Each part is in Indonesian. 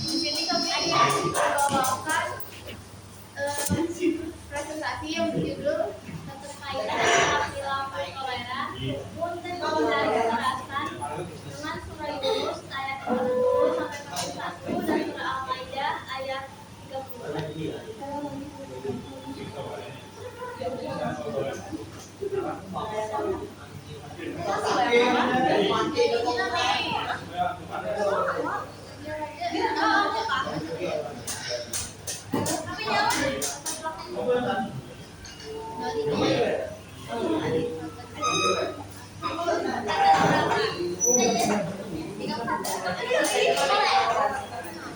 Di sini kami akan membawakan presentasi yang berjudul keterkaitan perilaku kolera dan pengendalian kekerasan dengan surah Yunus ayat 40 sampai 41 dan surah Al-Maidah ayat 30.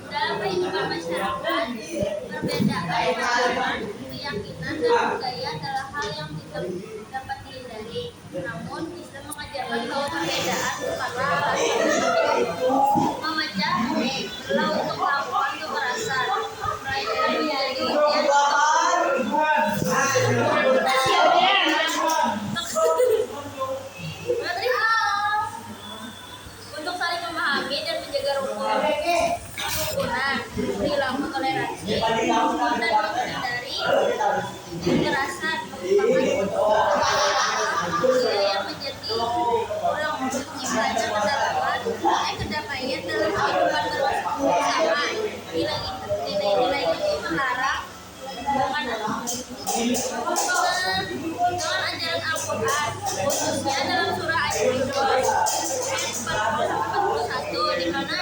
Dalam kehidupan masyarakat, perbedaan keyakinan dan budaya adalah hal yang tidak dapat dihindari. Namun, Islam mengajarkan bahwa perbedaan bukanlah alasan memecah belah untuk melakukan kekerasan, melainkan menjadi ujian untuk saling memahami dan menjaga kerukunan, perilaku toleransi, dan menghindari kekerasan merupakan yang menjadi orang menciptakan kedamaian dalam kehidupan bersama. Nilai-nilai ini melarang dengan ajaran Al-Quran, khususnya dalam surah Al-Maidah ayat 40-41, di mana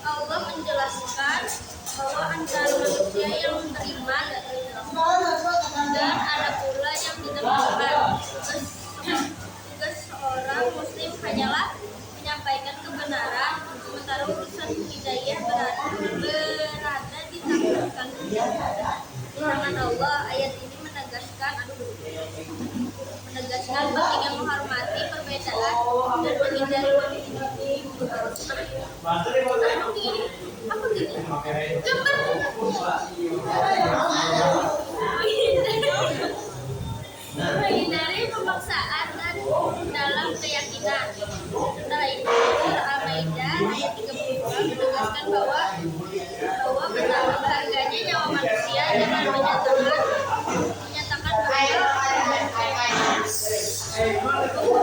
Allah menjelaskan bahwa antara manusia yang menerima dan ada pula yang tidak menerima. Tugas seorang muslim hanyalah menyampaikan kebenaran, sementara urusan hidayah berada di tangan Allah. Ayat ini menegaskan pentingnya menghormati perbedaan dan menghindari menghindari pemaksaan dalam keyakinan. Setelah itu, surah Al-Maidah ayat 32 menegaskan bahwa betapa berharganya nyawa manusia dengan menyatakan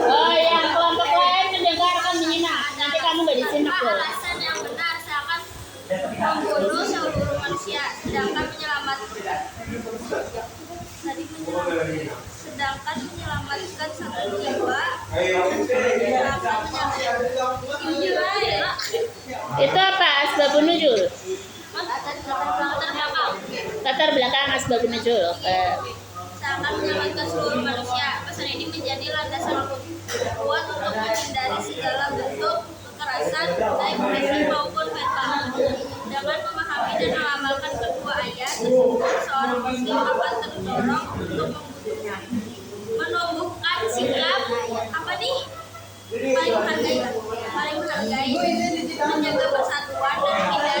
oh, yang kelompok lain mendengarkan menyimak. Nanti kamu gak disimak loh. alasan yang benar seakan membunuh seluruh manusia, sedangkan menyelamatkan satu jiwa. Itu apa? Asbabun nuzul. Latar belakang asbabun nuzul. Oke. Seakan menyelamatkan seluruh manusia. Pesan ini menjadi landasan kuat untuk menghindari segala bentuk kekerasan, baik fisik maupun verbal. Dengan memahami dan mengamalkan kedua ayat tersebut, seorang muslim akan terdorong untuk menumbuhkan sikap paling menghargai, menjaga persatuan dan menghindari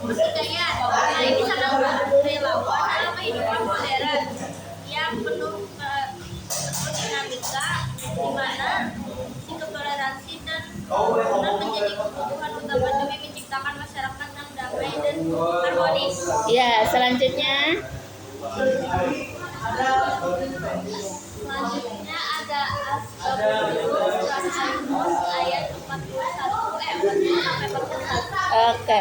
pertikaian. Hal ini sangat relevan dalam kehidupan modern yang penuh dinamika, di mana sikap toleransi dan kerukunan menjadi kebutuhan utama demi menciptakan masyarakat yang damai dan harmonis. Ya, selanjutnya ada Asbabun Nuzul ayat 40 sampai 41. oke.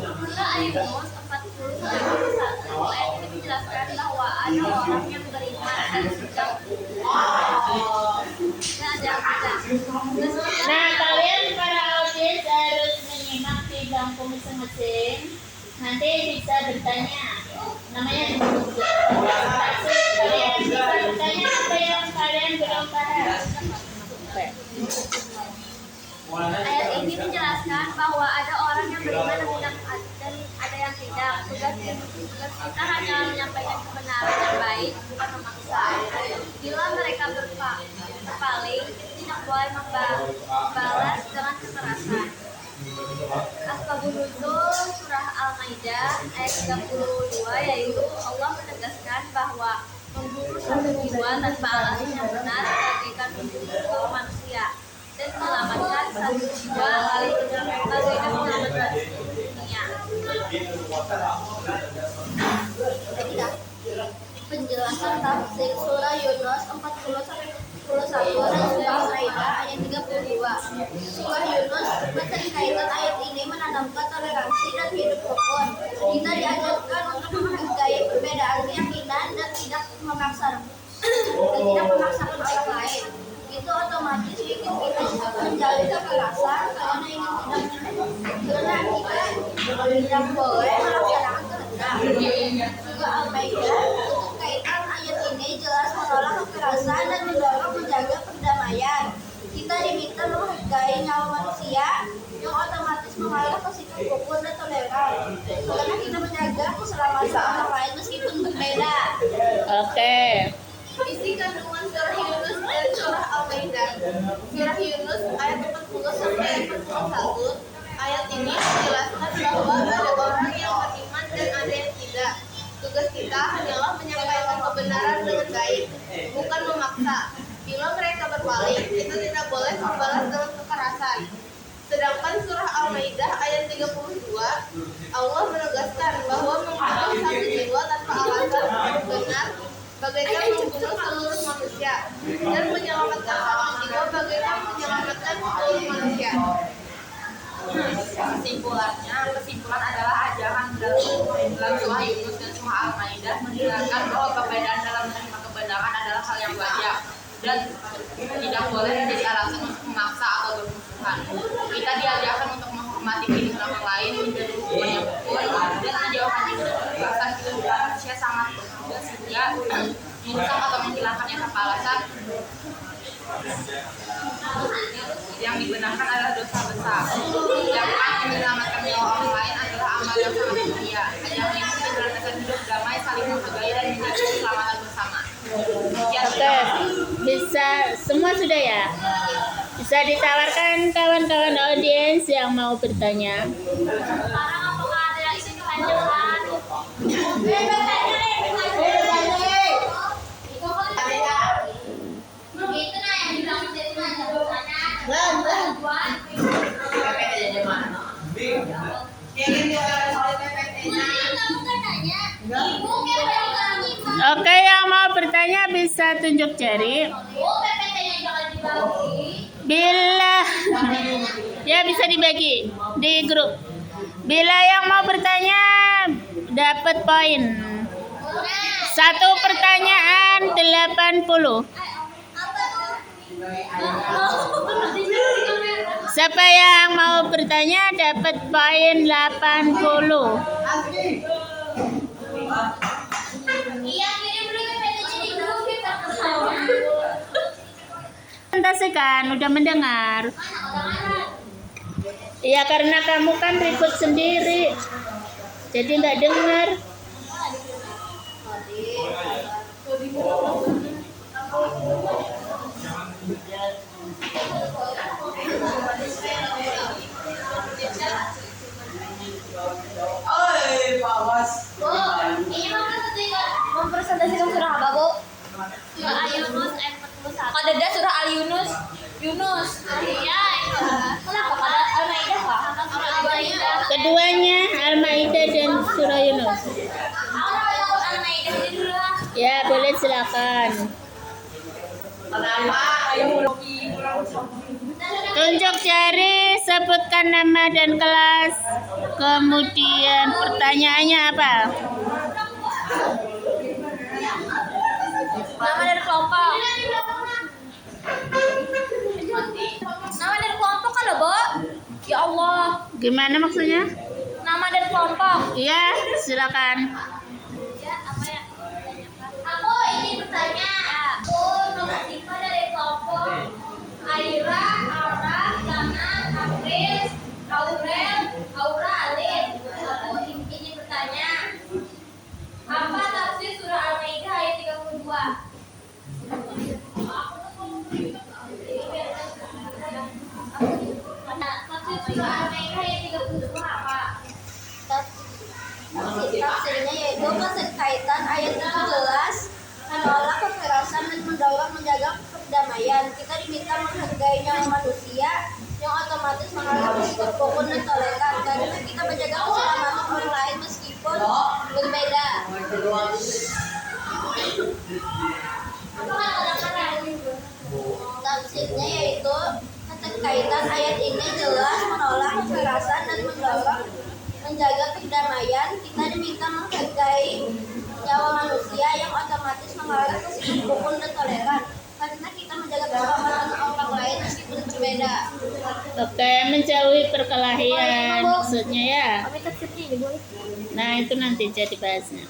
Surah Al-Yunus 40 sampai 41 ayat ini menjelaskan bahwa ada orang yang beriman dan sedang Nah, kalian para audiens harus menyimak di bangku masing-masing. Nanti bisa bertanya. Namanya presentasi. Kalian bisa bertanya apa yang kalian belum paham. Oke. Ayat ini menjelaskan bahwa ada orang yang beriman dan ada yang tidak. Tugas kita hanya menyampaikan kebenaran yang baik, bukan memaksa. Bila mereka berpaling, tidak boleh membalas dengan kekerasan. Asbabun Nuzul surah Al-Maidah Al-Maidah ayat 32, yaitu Allah menegaskan bahwa membunuh satu jiwa tanpa alasan yang benar bagaikan membunuh seluruh manusia, dan menyelamatkan satu jiwa bagaikan menyelamatkan seluruh dunia. Ketiga, penjelasan tafsir surah Yunus 40-41 dan surah Al-Maidah ayat 32. Surah Yunus berkaitan ayat ini menanamkan toleransi dan hidup rukun. Kita diajarkan untuk menghargai perbedaan keyakinan dan tidak memaksakan orang lain. Itu otomatis bikin kita menjalin kekerasan karena kita tidak boleh melaksanakan kehendak. Juga Al-Maidah untuk kaitan ayat ini jelas menolak kekerasan dan mendorong menjaga perdamaian. Kita diminta menghargai nyawa manusia yang otomatis mengarah ke sikap rukun dan toleran, karena kita menjaga keselamatan orang lain meskipun berbeda. Oke. Isi kandungan surah Yunus dan surah Al-Maidah. Surah Yunus ayat 40 sampai 41. Ayat ini menjelaskan bahwa ada orang yang beriman dan ada yang tidak. Tugas kita hanyalah menyampaikan kebenaran dengan baik, bukan memaksa. Bila mereka berpaling, kita tidak boleh membalas dengan kekerasan. Sedangkan surah Al-Maidah ayat 32, Allah menegaskan bahwa membunuh satu jiwa tanpa alasan benar bagaikan membunuh seluruh manusia, dan menyelamatkan satu jiwa bagaikan menyelamatkan seluruh manusia. Kesimpulan adalah ajaran dalam surah Yunus dan surah Al-Maidah menjelaskan bahwa perbedaan dalam menerima kebenaran adalah hal yang wajar dan tidak boleh menjadi alasan untuk memaksa atau bermusuhan. Kita diajarkan untuk menghormati pilihan orang lain, menjadi hubungan yang rukun, dan menjauhkan diri dari kekerasan. Kehidupan manusia sangat berharga sehingga merusak atau menghilangkannya tanpa alasan yang dibenarkan adalah dosa besar. Sedangkan menyelamatkan nyawa orang lain adalah amal yang sangat mulia. Ajaran ini menjelaskan hidup damai, saling menghargai, dan menjaga keselamatan bersama. Oke, bisa semua sudah ya? Bisa ditawarkan kawan-kawan audiens yang mau bertanya. Sekarang apakah ada yang ingin ditanyakan? Itu nah yang bilang dari mana sana. Oke, yang mau bertanya bisa tunjuk jari. Bila ya bisa dibagi di grup. Bila yang mau bertanya dapat poin. Satu pertanyaan 80. Siapa yang mau bertanya dapat poin 80. Presentasikan, udah mendengar. Iya, karena kamu kan ribut sendiri, jadi nggak dengar. Mempresentasikan surah apa, Bu? Surah Al-Yunus ayat 41. Ada surah Al-Yunus. Yunus. Iya, itu. Kenapa pada Al-Maidah, Pak? Al-Maidah. Keduanya Al-Maidah dan surah Yunus. Aku mau Al-Maidah dulu lah. Ya, boleh silakan. Tunjuk jari, sebutkan nama dan kelas. Kemudian pertanyaannya apa? Nama dari kelompok. Nama dari kelompok kan loh, Bo? Ya Allah. Gimana maksudnya? Nama dari kelompok. Iya, silakan. Ya, apa ya? Aku ingin bertanya. Aku nomor 5 dari kelompok Aira, Aura, Gana, April, Aurel, Aura, Alif. Aku ingin bertanya. Apa tafsir surah Al-Maidah ayat 32? Tafsir surah Al-Maidah ayat 32 apa? keterkaitan ayat itu jelas menolak kekerasan dan mendorong menjaga perdamaian. Kita diminta menghargai nyawa manusia yang otomatis mengalami sikap rukun dan toleran karena kita menjaga keselamatan orang lain meskipun berbeda. Tafsirnya yaitu keterkaitan ayat ini jelas menolak kekerasan dan mendorong menjaga perdamaian. Kita diminta menghargai nyawa manusia yang otomatis mengarah ke sikap rukun dan toleran karena kita menjaga keselamatan orang lain meskipun berbeda. Oke, menjauhi perkelahian maksudnya ya. Nah, itu nanti jadi bahasnya.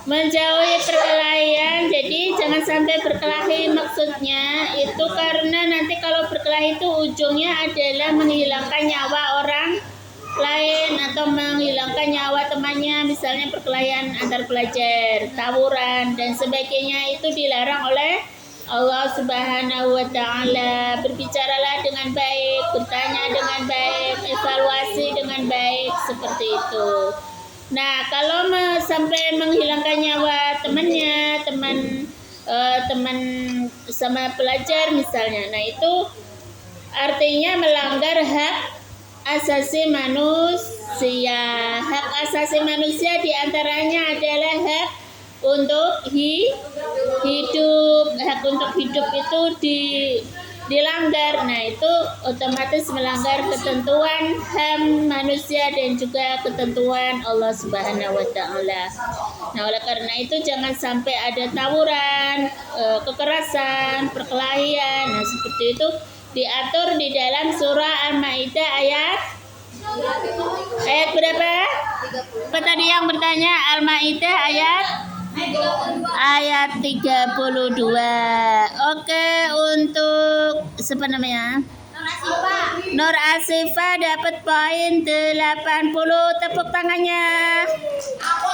Menjauhi perkelahian, jadi jangan sampai berkelahi maksudnya itu karena nanti kalau berkelahi itu ujungnya adalah menghilangkan nyawa orang lain atau menghilangkan nyawa temannya, misalnya perkelahian antar pelajar, tawuran dan sebagainya itu dilarang oleh Allah Subhanahu wa taala. Berbicaralah dengan baik, bertanya dengan baik, evaluasi dengan baik seperti itu. Nah, kalau sampai menghilangkan nyawa temannya, teman sama pelajar misalnya. Nah, itu artinya melanggar hak asasi manusia. Hak asasi manusia diantaranya adalah hak untuk hidup. Hak untuk hidup itu dilanggar. Nah, itu otomatis melanggar ketentuan HAM manusia dan juga ketentuan Allah Subhanahu wa taala. Nah, oleh karena itu jangan sampai ada tawuran, kekerasan, perkelahian. Nah, seperti itu diatur di dalam surah Al-Maidah ayat berapa? Apa tadi yang bertanya? Al-Maidah ayat 32. Oke, untuk siapa namanya? Nur Asifa dapat poin 80. Tepuk tangannya. Aku.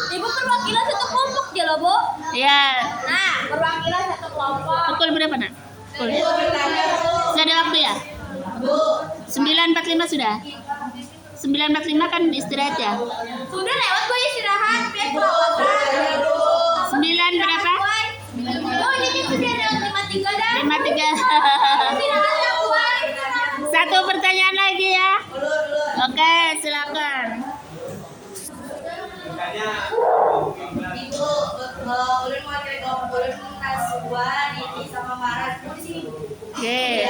Ibu perwakilan satu kelompok ya loh, Bu? Ya. Nah, perwakilan satu kelompok. Pukul berapa, Nak? Pukul. Sudah ada waktu ya? 9.45 sudah? 9.45 kan istirahat ya? Sudah lewat Bu istirahat, biar kelewatan. 9 berapa? Oh, ini sudah lewat 53 dah. 53. Istirahat ya, Bu. Satu pertanyaan lagi ya. Oke, silakan. Ibu, ulun mau cerita ulun Naswa, Didi sama Maras di sini. Oke.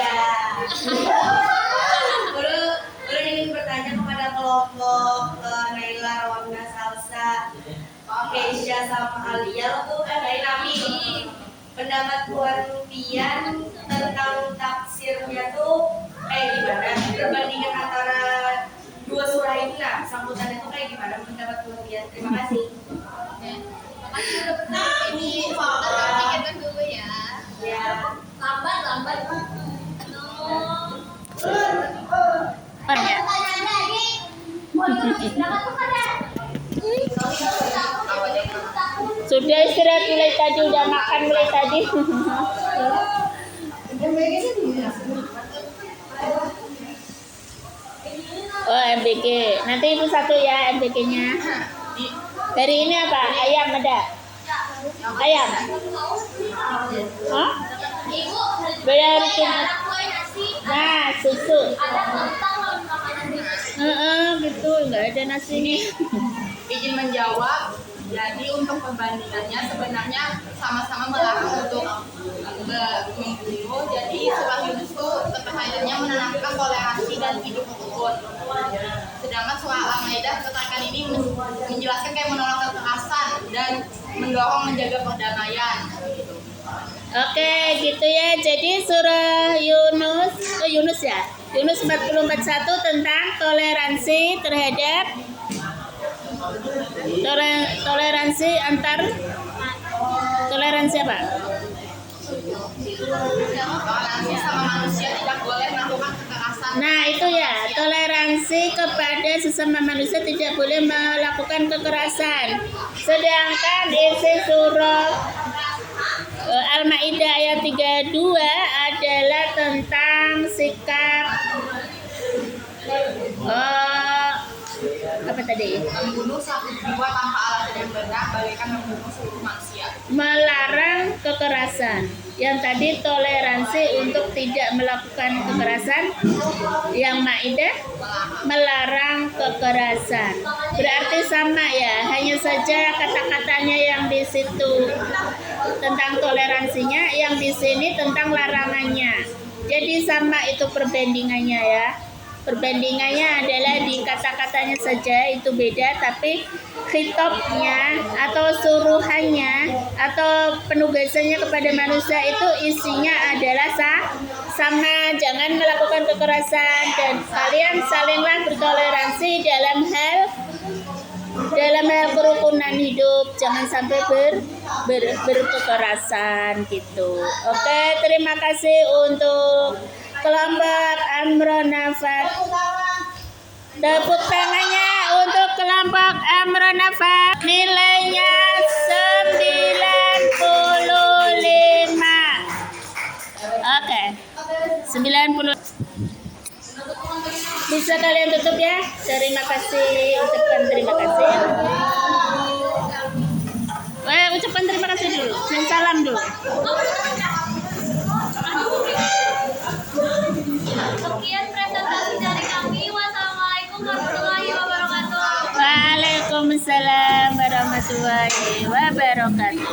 Ulun ingin bertanya kepada kelompok Naila, Rawanda, Salsa, Keisha sama Alia. Bu, kami pendapat Puan Pian tentang tafsirnya tuh kayak gimana? Perbandingan antara dua surah ini lah, sambutannya tuh kayak gimana pendapat Puan Pian? Terima kasih. Ini pikirkan dulu ya. Ya. Lambat. Pertanyaan lagi. Sudah istirahat mulai tadi, udah makan mulai tadi. Oh, MBG. Nanti ibu satu ya MBG-nya. Dari ini apa? Ayam ada? Ayam? Hah? Ibu, Bayar rutin. Nah, susu. ada kentang makanan Gitu, nggak ada nasinya. Izin menjawab. Jadi untuk perbandingannya sebenarnya sama-sama melarang untuk membunuh. Jadi surah Yunus itu keterkaitannya menanamkan toleransi dan hidup rukun. Sedangkan surah Al-Maidah keterkaitan ini menjelaskan kayak menolak kekerasan dan mendorong menjaga perdamaian. Oke, gitu ya. Jadi surah Yunus ya. Yunus 44:1 tentang toleransi terhadap toleransi apa? Toleransi sama manusia tidak boleh melakukan kekerasan. Nah, itu ya, toleransi kepada sesama manusia tidak boleh melakukan kekerasan. Sedangkan isi surah Al-Maidah ayat 32 adalah tentang sikap Apa tadi? Membunuh satu jiwa tanpa alasan yang benar bagaikan membunuh seluruh manusia. Melarang kekerasan. Yang tadi toleransi untuk tidak melakukan kekerasan. Yang Maidah melarang kekerasan. Berarti sama ya, hanya saja kata-katanya yang di situ tentang toleransinya, yang di sini tentang larangannya. Jadi sama itu perbandingannya ya. Perbandingannya adalah di kata-katanya saja itu beda, tapi khitabnya atau suruhannya atau penugasannya kepada manusia itu isinya adalah sama. Jangan melakukan kekerasan dan kalian salinglah bertoleransi dalam hal kerukunan hidup. Jangan sampai berkekerasan gitu. Oke, terima kasih untuk kelompok Amronafat. Tepuk tangannya untuk kelompok Amronafat. Nilainya 95. Oke. 90. Bisa kalian tutup ya. Terima kasih. Ucapkan terima kasih. Ucapkan terima kasih dulu. Dan salam dulu. Sekian presentasi dari kami. Wassalamualaikum warahmatullahi wabarakatuh. Waalaikumsalam warahmatullahi wabarakatuh.